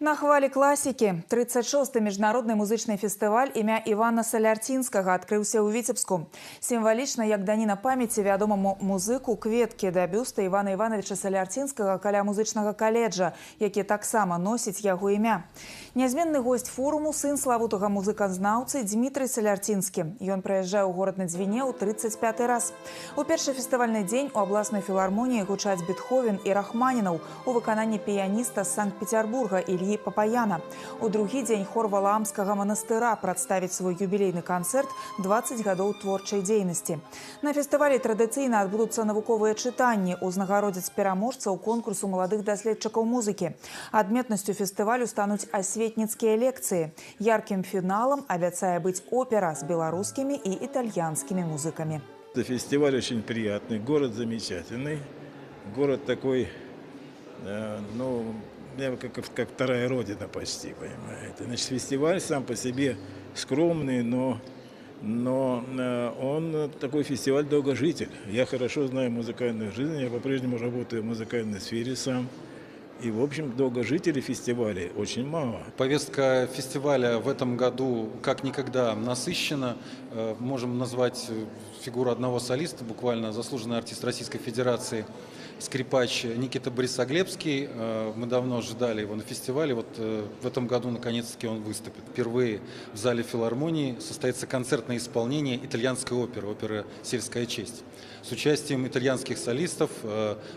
На хвалі класікі 36-й міжнародны музычны фестываль імя Івана Салярцінскага адкрыўся ў Віцебску. Сімвалічна, як даніна памяці вядомаму музыку, кветкі да бюста Івана Івановича Салярцінскага каля музычнага каледжа, які таксама носіць яго імя. Нязменны госць форуму сын славутага музыказнаўцы Дмітрый Салярцінскі. Ён прыязджае ў горад на Дзвіне ў 35-й раз. У першы фестывальны дзень у абласной філармоніі гучаць Бетховен і Рахманінаў у выкананні піяніста з Санкт-Петербурга Ільі Папаяна. У другі дзень хор Валаамскага манастыра прадставіць свой юбілейны канцэрт 20 гадоў творчай дзейнасці. На фестывалі традыцыйна адбудуцца навуковыя чытанні, узнагародзяць пераможцаў конкурсу маладых даследчыкаў музыкі. Адметнасцю фестывалю стануць асветніцкія лекцыі. Яркім фіналам абяцае быць опера з беларускімі і італьянскімі музыкамі. Фестиваль очень приятный, город замечательный, город такой, как вторая родина почти, понимаете. Значит, фестиваль сам по себе скромный, но он такой фестиваль долгожитель. Я хорошо знаю музыкальную жизнь, я по-прежнему работаю в музыкальной сфере сам. И, в общем, долгожителей фестивалей очень мало. Повестка фестиваля в этом году как никогда насыщена. Можем назвать фигуру одного солиста, буквально заслуженный артист Российской Федерации, скрипач Никита Борисоглебский. Мы давно ожидали его на фестивале. Вот в этом году наконец-таки он выступит. Впервые в зале филармонии состоится концертное исполнение итальянской оперы «Сельская честь» с участием итальянских солистов,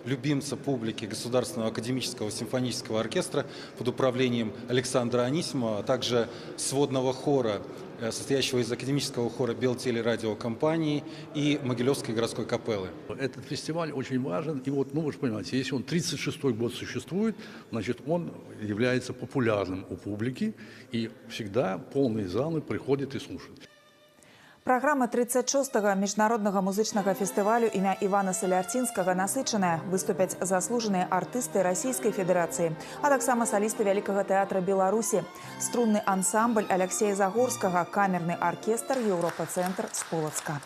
любимца публики Государственного академического симфонического оркестра под управлением Александра Анисимова, а также сводного хора, состоящего из академического хора Белтелерадиокомпании и Могилевской городской капеллы. Этот фестиваль очень важен, и вот, вы же понимаете, если он 36-й год существует, значит, он является популярным у публики, и всегда полные залы приходят и слушают. Праграма 36-го міжнароднага музычнага фестывалю імя Івана Салярцінскага насычаная. Выступяць заслужаныя артысты Расійскай Федэрацыі, а таксама салісты Вялікага тэатра Беларусі, струнны ансамбль Аляксея Загорскага, камерны аркестр Еўропа-цэнтр з Полацка.